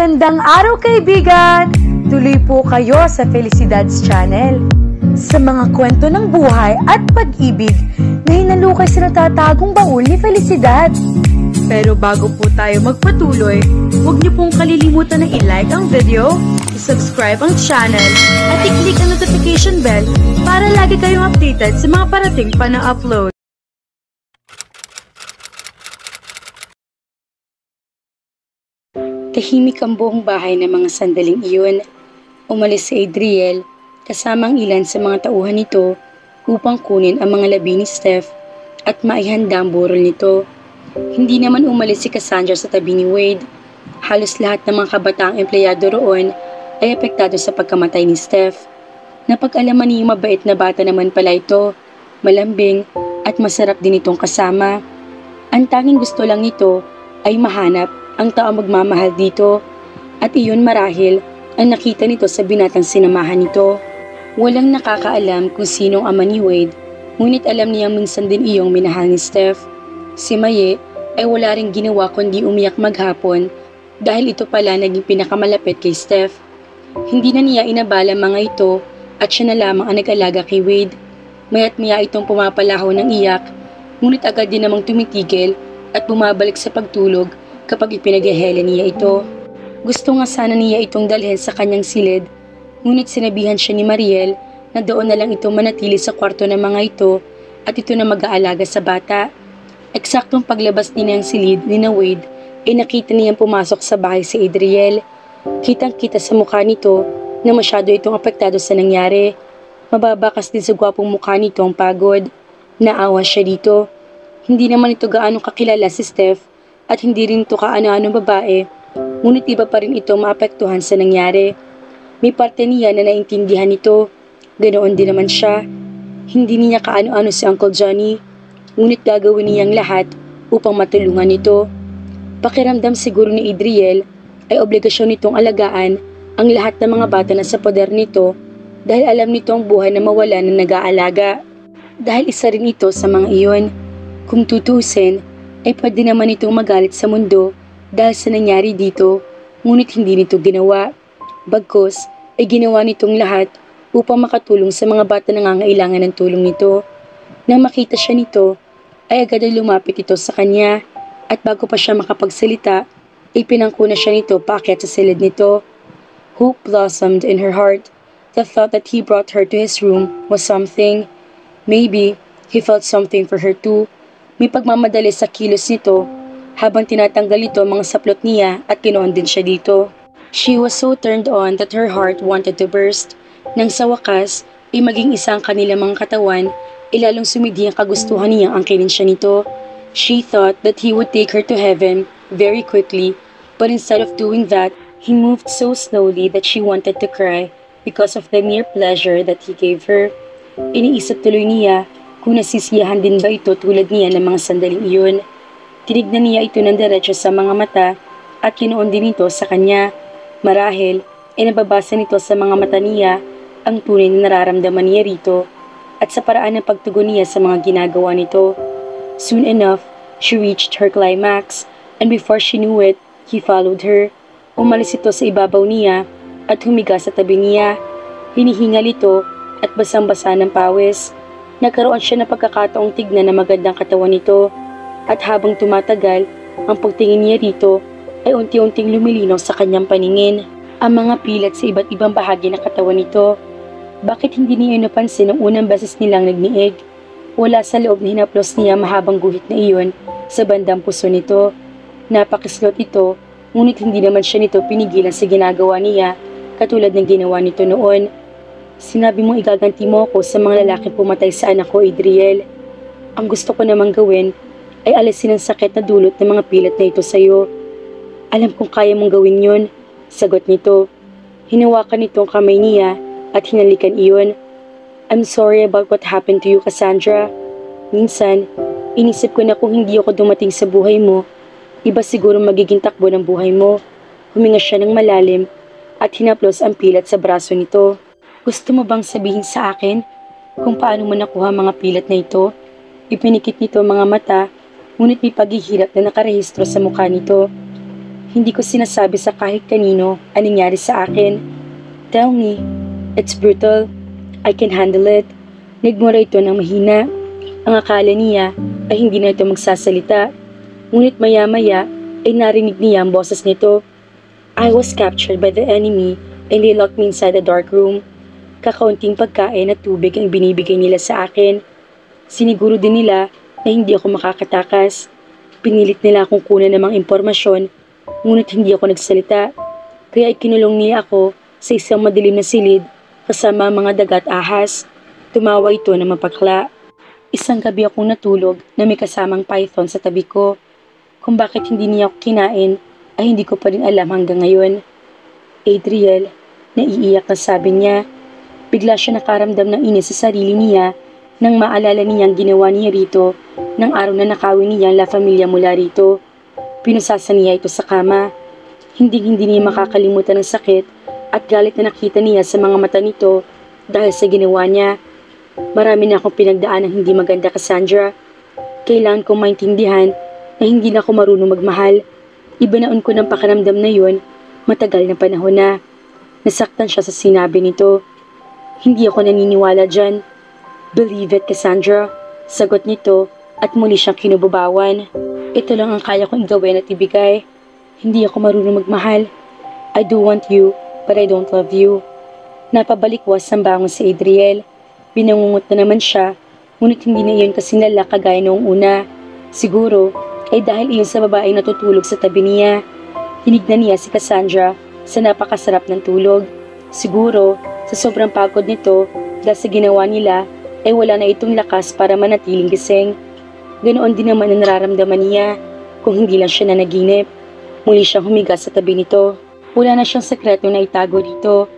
Magandang araw kaibigan! Tuloy po kayo sa Felicidad's Channel. Sa mga kwento ng buhay at pag-ibig na hinalukay sa natatagong baul ni Felicidad. Pero bago po tayo magpatuloy, huwag niyo pong kalilimutan na i-like ang video, i-subscribe ang channel, at i-click ang notification bell para lagi kayong updated sa mga parating pa na upload. Tahimik ang buong bahay ng mga sandaling iyon. Umalis si Adriel kasama ang ilan sa mga tauhan nito upang kunin ang mga labi ni Steph at maihanda ang burol nito. Hindi naman umalis si Cassandra sa tabi ni Wade. Halos lahat ng mga kabataang empleyado roon ay apektado sa pagkamatay ni Steph. Napag-alaman niyang mabait na bata naman pala ito, malambing at masarap din itong kasama. Ang tanging gusto lang nito ay mahanap ang taong magmamahal dito at iyon marahil ang nakita nito sa binatang sinamahan nito. Walang nakakaalam kung sinong ama ni Wade, ngunit alam niyang minsan din iyong minahal ni Steph. Si Maye ay wala ring ginawa kundi umiyak maghapon dahil ito pala naging pinakamalapit kay Steph. Hindi na niya inabala mga ito at siya na lamang ang nag-alaga kay Wade. Maya't maya itong pumapalaho ng iyak, ngunit agad din namang tumitigil at bumabalik sa pagtulog kapag ipinaghehela niya ito. Gusto nga sana niya itong dalhin sa kanyang silid, ngunit sinabihan siya ni Mariel na doon na lang ito manatili sa kwarto ng mga ito at ito na mag-aalaga sa bata. Eksaktong paglabas din ng silid ni na Wade ay nakita niyang pumasok sa bahay si Adriel. Kitang-kita sa mukha nito na masyado itong apektado sa nangyari. Mababakas din sa gwapong mukha nito ang pagod. Naawa siya dito. Hindi naman ito gaano kakilala si Steph at hindi rin ito kaano-anong babae, ngunit iba pa rin ito maapektuhan sa nangyari. May parte niya na naintindihan ito, ganoon din naman siya. Hindi niya kaano-ano si Uncle Johnny, ngunit gagawin niyang lahat upang matulungan ito. Pakiramdam siguro ni Adriel ay obligasyon nitong alagaan ang lahat ng mga bata na sa poder nito dahil alam nito ang buhay na mawala ng nag-aalaga. Dahil isa rin ito sa mga iyon. Kung tutusin, ay pwede naman itong magalit sa mundo dahil sa nangyari dito, ngunit hindi nito ginawa. Bagkus ay ginawa nitong lahat upang makatulong sa mga bata na nangangailangan ng tulong nito. Nang makita siya nito, ay agad ay lumapit ito sa kanya at bago pa siya makapagsalita, ay pinangkuna siya nito paakyat sa silid nito. Hope blossomed in her heart. The thought that he brought her to his room was something. Maybe he felt something for her too. May pagmamadali sa kilos nito habang tinatanggal ito ang mga saplot niya at kinoon din siya dito. She was so turned on that her heart wanted to burst. Nang sa wakas ay maging isang kanilang mga katawan, ilalong sumidhi ang kagustuhan niyang angkinin siya nito. She thought that he would take her to heaven very quickly, but instead of doing that, he moved so slowly that she wanted to cry because of the mere pleasure that he gave her. Iniisip tuloy niya kung nasisiyahan din ba ito tulad niya ng mga sandaling iyon. Tinignan niya ito ng diretso sa mga mata at kinoon din ito sa kanya. Marahil ay nababasa nito sa mga mata niya ang tunay na nararamdaman niya rito at sa paraan ng pagtugon niya sa mga ginagawa nito. Soon enough, she reached her climax and before she knew it, he followed her. Umalis ito sa ibabaw niya at humiga sa tabi niya. Hinihingal ito at basang-basa ng pawis. Nagkaroon siya ng pagkakataong tignan na magandang katawan nito at habang tumatagal, ang pagtingin niya rito ay unti-unting lumilinaw sa kanyang paningin. Ang mga pilat sa iba't ibang bahagi ng katawan nito. Bakit hindi niya napansin ang unang beses nilang nagniig? Wala sa loob na hinaplos niya mahabang guhit na iyon sa bandang puso nito. Napakislot ito, ngunit hindi naman siya nito pinigilan sa ginagawa niya katulad ng ginawa nito noon. Sinabi mong igaganti mo ako sa mga lalaking pumatay sa anak ko, Adriel. Ang gusto ko namang gawin ay alisin ang sakit na dulot ng mga pilat na ito sa iyo. Alam kong kaya mong gawin yun, sagot nito. Hinawakan nito ang kamay niya at hinalikan iyon. I'm sorry about what happened to you, Cassandra. Minsan, inisip ko na kung hindi ako dumating sa buhay mo, iba siguro magiging takbo ng buhay mo. Huminga siya ng malalim at hinaplos ang pilat sa braso nito. Gusto mo bang sabihin sa akin kung paano mo nakuha mga pilat na ito? Ipinikit nito ang mga mata, ngunit may paghihirap na nakarehistro sa mukha nito. Hindi ko sinasabi sa kahit kanino ang nangyari sa akin. Tell me, it's brutal. I can handle it. Nagmura ito ng mahina. Ang akala niya ay hindi na ito magsasalita. Ngunit maya-maya ay narinig niya ang boses nito. I was captured by the enemy and they locked me inside a dark room. Kakaunting pagkain at tubig ang binibigay nila sa akin. Siniguro din nila na hindi ako makakatakas. Pinilit nila akong kunan ng mga impormasyon, ngunit hindi ako nagsalita. Kaya ikinulong niya ako sa isang madilim na silid kasama ang mga dagat ahas. Tumawa ito na mapakla. Isang gabi akong natulog na may kasamang python sa tabi ko. Kung bakit hindi niya ako kinain ay hindi ko pa rin alam hanggang ngayon. Adriel, naiiyak na sabi niya. Bigla siya nakaramdam ng inis sa sarili niya nang maalala niyang ginawa niya rito ng araw na nakawin niya La Familia mula rito. Pinusasa niya ito sa kama. Hindi niya makakalimutan ng sakit at galit na nakita niya sa mga mata nito dahil sa ginawa niya. Marami na akong pinagdaan ng hindi maganda, Cassandra. Kailangan kong maintindihan na hindi na ako marunong magmahal. Ibanaon ko ng pakiramdam na yun, matagal na panahon na. Nasaktan siya sa sinabi nito. Hindi ako naniniwala dyan. Believe it, Cassandra. Sagot nito at muli siyang kinububawan. Ito lang ang kaya kong gawin at ibigay. Hindi ako marunong magmahal. I do want you, but I don't love you. Napabalikwas ang bangon si Adriel. Binangungot na naman siya, ngunit hindi na iyon kasing lala kagaya noong una. Siguro ay dahil iyon sa babaeng natutulog sa tabi niya. Hinignan niya si Cassandra sa napakasarap ng tulog. Siguro sa sobrang pagod nito dahil sa ginawa nila ay wala na itong lakas para manatiling gising. Ganoon din naman ang nararamdaman niya kung hindi lang siya nanaginip. Muli siyang humiga sa tabi nito. Wala na siyang sekreto na itago dito.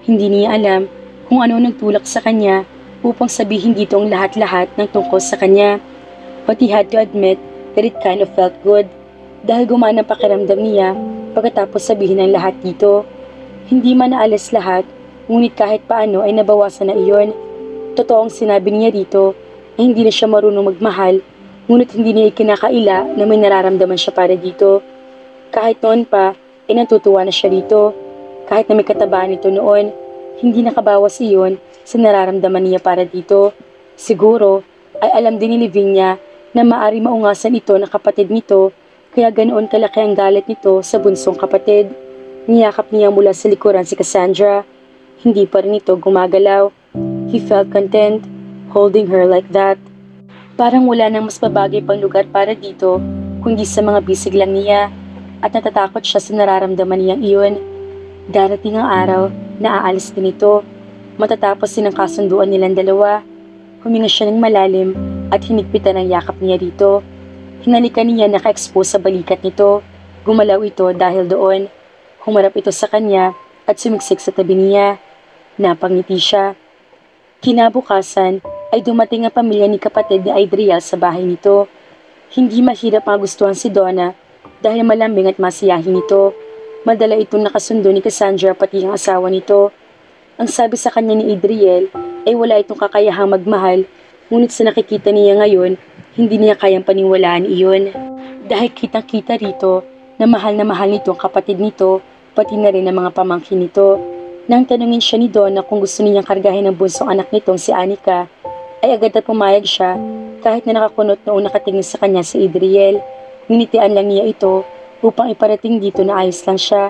Hindi niya alam kung ano nagtulak sa kanya upang sabihin dito ang lahat-lahat ng tungkol sa kanya. But he had to admit that it kind of felt good dahil gumana ang pakiramdam niya pagkatapos sabihin ang lahat dito. Hindi man naalis lahat, ngunit kahit paano ay nabawasan na iyon. Totoong sinabi niya dito na hindi na siya marunong magmahal, ngunit hindi niya ikinakaila na may nararamdaman siya para dito. Kahit noon pa, ay natutuwa na siya dito. Kahit na may katabaan ito noon, hindi nakabawas iyon sa nararamdaman niya para dito. Siguro ay alam din ni Livinia na maari maungasan ito ng kapatid nito, kaya ganoon kalaki ang galit nito sa bunsong kapatid. Niyakap niya mula sa likuran si Cassandra. Hindi pa rin ito gumagalaw. He felt content holding her like that. Parang wala nang mas babagay pang lugar para dito kundi sa mga bisig lang niya, at natatakot siya sa nararamdaman niyang iyon. Darating ang araw na aalis din ito. Matatapos din ang kasunduan nilang dalawa. Huminga siya ng malalim at hinigpitan ang yakap niya dito. Hinalikan niya naka-expose sa balikat nito. Gumalaw ito dahil doon. Humarap ito sa kanya at sumiksik sa tabi niya. Napangiti siya. Kinabukasan ay dumating ang pamilya ni kapatid ni Adriel sa bahay nito. Hindi mahirap magustuhan si Donna dahil malambing at masiyahin nito. Madala itong nakasundo ni Cassandra pati ang asawa nito. Ang sabi sa kanya ni Adriel ay wala itong kakayahang magmahal, ngunit sa nakikita niya ngayon, hindi niya kayang paniwalaan iyon. Dahil kitang-kita rito na mahal nito ang kapatid nito, pati na rin ang mga pamangkin nito. Nang tanungin siya ni Donna kung gusto niyang kargahin ang bunsong anak nitong si Anika, ay agad na pumayag siya kahit na nakakunot noong nakatingin sa kanya si Adriel. Nginitian lang niya ito upang iparating dito na ayos lang siya.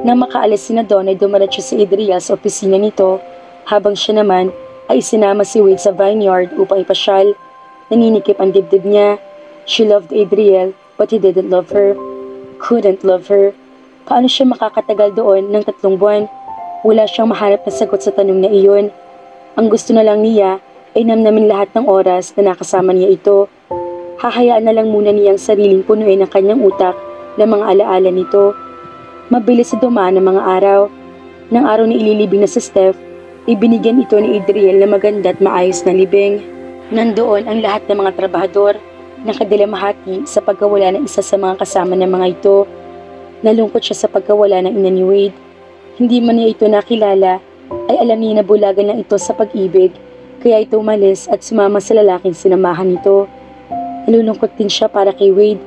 Nang makaalis si Donna ay dumalatso si Adriel sa opisina nito, habang siya naman ay sinama si Wade sa vineyard upang ipasyal. Naninikip ang dibdib niya. She loved Adriel but he didn't love her. Couldn't love her. Paano siya makakatagal doon ng 3 buwan? Wala siyang mahanap na sagot sa tanong na iyon. Ang gusto na lang niya ay namnamin lahat ng oras na nakasama niya ito. Hahayaan na lang muna niyang sariling punuin ang kanyang utak ng mga alaala nito. Mabilis na dumaan ang mga araw. Nang araw na ililibing na si Steph, ibinigyan ito ni Adriel na maganda at maayos na libing. Nandoon ang lahat ng mga trabahador, nakadilamahati sa pagkawala ng isa sa mga kasama ng mga ito. Nalungkot siya sa pagkawala ng ina ni Wade. Hindi man niya ito nakilala, ay alam niya na bulagan lang ito sa pag-ibig, kaya ito umalis at sumama sa lalaking sinamahan nito. Nalulungkot din siya para kay Wade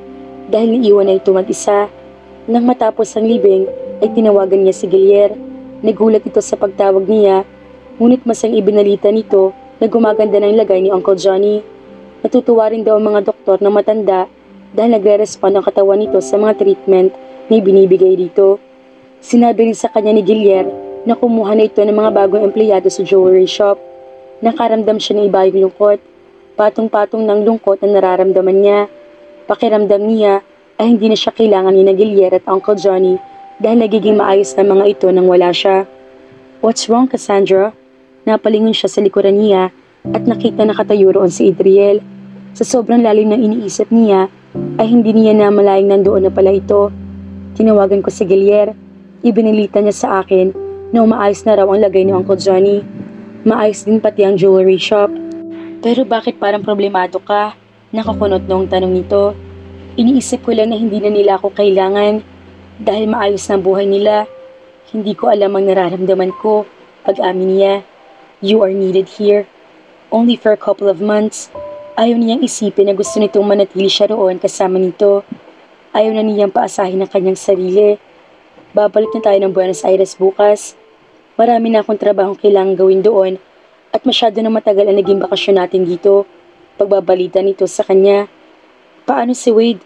dahil niiwan na ito mag-isa. Nang matapos ang libing, ay tinawagan niya si Gilier. Nagulat ito sa pagtawag niya, ngunit masang ibinalita nito na gumaganda ng lagay ni Uncle Johnny. Natutuwa rin daw ang mga doktor na matanda dahil nagre-respond ang katawan nito sa mga treatment na binibigay dito. Sinabi rin sa kanya ni Gilier na kumuha na ito ng mga bagong empleyado sa jewelry shop. Nakaramdam siya ng iba yung lungkot, patong-patong ng lungkot na nararamdaman niya. Pakiramdam niya ay hindi na siya kailangan ni Gilier at Uncle Johnny dahil nagiging maayos na mga ito nang wala siya. "What's wrong, Cassandra?" Napalingon siya sa likuran niya at nakita na nakatayo roon si Adriel. Sa sobrang lalim ng iniisip niya ay hindi niya namalayang nandoon na pala ito. Tinawagan ko si Gilier. Ibinilita niya sa akin na umaayos na raw ang lagay ni Uncle Johnny. Maayos din pati ang jewelry shop. "Pero bakit parang problemado ka?" Nakakunot noong tanong nito. "Iniisip ko lang na hindi na nila ako kailangan dahil maayos na buhay nila. Hindi ko alam ang nararamdaman ko." Pag-amin niya, "You are needed here. Only for a couple of months." Ayaw niyang isipin na gusto nitong manatili siya roon kasama nito. Ayaw na niyang paasahin ang kanyang sarili. "Babalik na tayo ng Buenos Aires bukas. Marami na akong trabahong kailangang gawin doon at masyado na matagal ang naging bakasyon natin dito." Pagbabalita nito sa kanya. "Paano si Wade?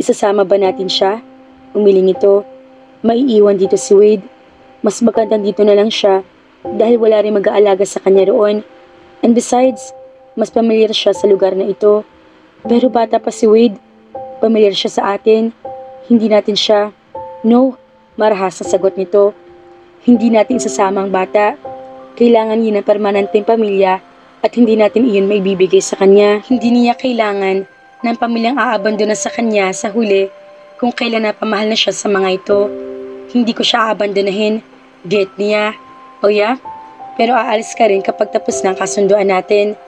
Isasama ba natin siya?" Umiling ito. "Maiiwan dito si Wade. Mas magandang dito na lang siya dahil wala rin mag-aalaga sa kanya roon. And besides, mas pamilyar siya sa lugar na ito. Pero bata pa si Wade. Pamilyar siya sa atin. Hindi natin siya." "No," marahas sa sagot nito. "Hindi natin isasama ang bata. Kailangan yun ng permanenteng pamilya at hindi natin iyon maibibigay sa kanya. Hindi niya kailangan ng pamilyang aabandona sa kanya sa huli kung kailan napamahal na siya sa mga ito. Hindi ko siya aabandonahin. Get niya? O yeah? Pero aalis ka rin kapag tapos na ang kasunduan natin."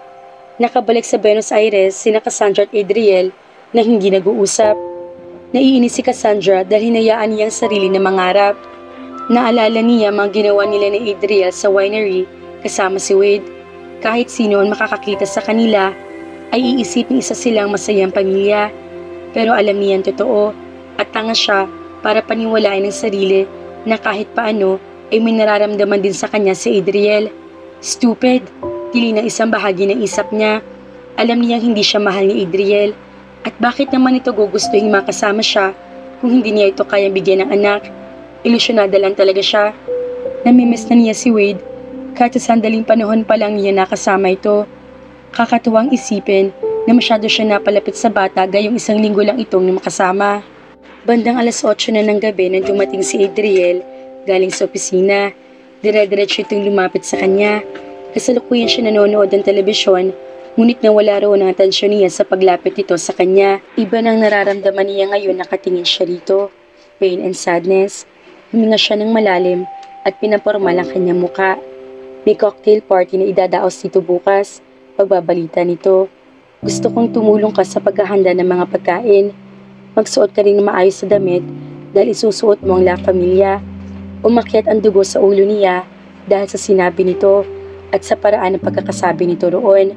Nakabalik sa Buenos Aires sina Cassandra at Adriel na hindi nag-uusap. Naiinis si Cassandra dahil hinayaan niya ang sarili na mangarap. Naalala niya mga ginawa nila ni Adriel sa winery kasama si Wade. Kahit sino ang makakakita sa kanila ay iisipin isa silang masayang pamilya. Pero alam niya ang totoo at tanga siya para paniwalain ang sarili na kahit paano ay may nararamdaman din sa kanya si Adriel. Stupid! Tili ng isang bahagi ng isip niya. Alam niyang hindi siya mahal ni Adriel. At bakit naman ito gugustuhin makasama siya kung hindi niya ito kayang bigyan ng anak? Ilusyonada lang talaga siya. Namimiss na niya si Wade kahit sa sandaling panahon pa lang niya nakasama ito. Kakatuwang isipin na masyado siya napalapit sa bata gayong isang linggo lang itong makasama. Bandang alas 8 na ng gabi nang dumating si Adriel galing sa opisina. Dire-diretso itong lumapit sa kanya. Kasalukuyan siya nanonood ng telebisyon, ngunit nawala raw ang atensyon niya sa paglapit nito sa kanya. Iba nang nararamdaman niya ngayon nakatingin siya rito. Pain and sadness. Huminga siya ng malalim at pinapormal ang kanyang muka. May cocktail party na idadaos dito bukas. Pagbabalita nito. "Gusto kong tumulong ka sa paghahanda ng mga pagkain. Magsuot ka rin ng maayos sa damit dahil isusuot mo ang La Familia." Umakyat ang dugo sa ulo niya dahil sa sinabi nito at sa paraan ng pagkakasabi nito roon.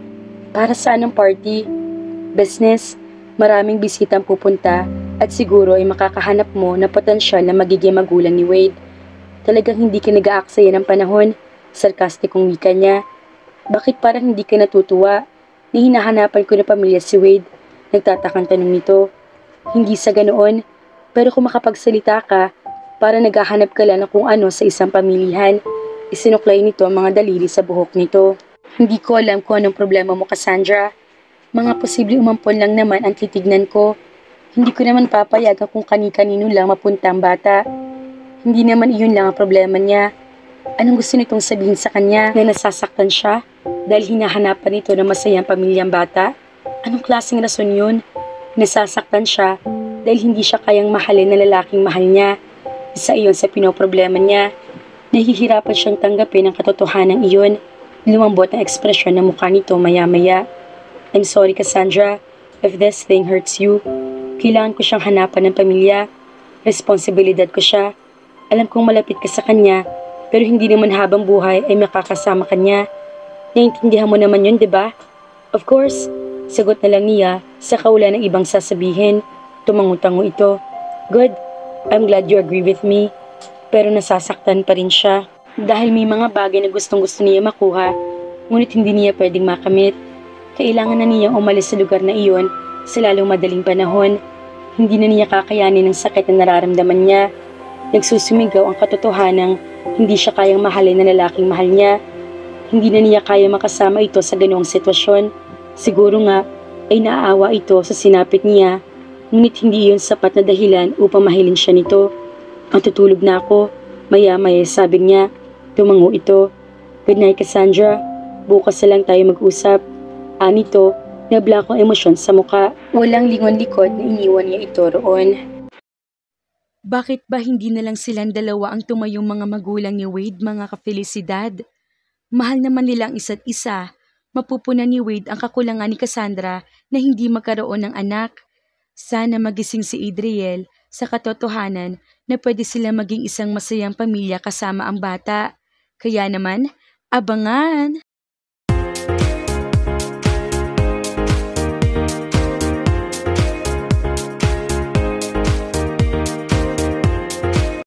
Para saan ang party? Business, maraming bisitang pupunta at siguro ay makakahanap mo na potensyal na magiging magulang ni Wade. Talagang hindi ka nag-aaksaya ng panahon, sarkastikong wika niya. "Bakit parang hindi ka natutuwa? Ni hinahanapan ko na pamilya si Wade." Nagtatakang tanong nito. "Hindi sa ganoon, pero kung makapagsalita ka, para naghahanap ka lang ng kung ano sa isang pamilihan." Isinuklay nito ang mga daliri sa buhok nito. "Hindi ko alam kung anong problema mo, Cassandra. Mga posibleng umampon lang naman ang titignan ko. Hindi ko naman papayagan kung kani-kanino lang mapunta ang bata. Hindi naman iyon lang ang problema niya. Anong gusto nitong sabihin sa kanya? Na nasasaktan siya dahil hinahanapan nito ng masayang pamilyang bata? Anong klaseng rason yun? Nasasaktan siya dahil hindi siya kayang mahalin na lalaking mahal niya. Isa iyon sa pinoproblema niya. Nahihirapan siyang tanggapin ang katotohanan iyon. Lumambot ang ekspresyon ng mukha nito maya-maya. "I'm sorry, Cassandra, if this thing hurts you. Kailangan ko siyang hanapan ng pamilya. Responsibilidad ko siya. Alam kong malapit ka sa kanya, pero hindi naman habang buhay ay makakasama kanya. Naiintindihan mo naman yun, diba?" "Of course," sagot na lang niya sa kawalan ng ibang sasabihin. Tumango-tango ito. "Good. I'm glad you agree with me. Pero nasasaktan pa rin siya. Dahil may mga bagay na gustong-gusto niya makuha, ngunit hindi niya pwedeng makamit. Kailangan na niyang umalis sa lugar na iyon sa lalong madaling panahon. Hindi na niya kakayanin ang sakit na nararamdaman niya. Nagsusumigaw ang katotohanang hindi siya kayang mahalin na lalaking mahal niya. Hindi na niya kaya makasama ito sa ganoong sitwasyon. Siguro nga ay naaawa ito sa sinapit niya, ngunit hindi iyon sapat na dahilan upang mahilin siya nito. Matutulog na ako. Maya-maya sabi niya. Tumango ito. Good night, Cassandra. Bukas na lang tayo mag-usap. Anito, nabla akong emosyon sa muka. Walang lingon-likod na iniwan niya ito roon. Bakit ba hindi na lang silang dalawa ang tumayong mga magulang ni Wade, mga ka-Felicidad? Mahal naman nila ang isa't isa. Mapupunan ni Wade ang kakulangan ni Cassandra na hindi magkaroon ng anak. Sana magising si Adriel sa katotohanan na pwede sila maging isang masayang pamilya kasama ang bata. Kaya naman, abangan!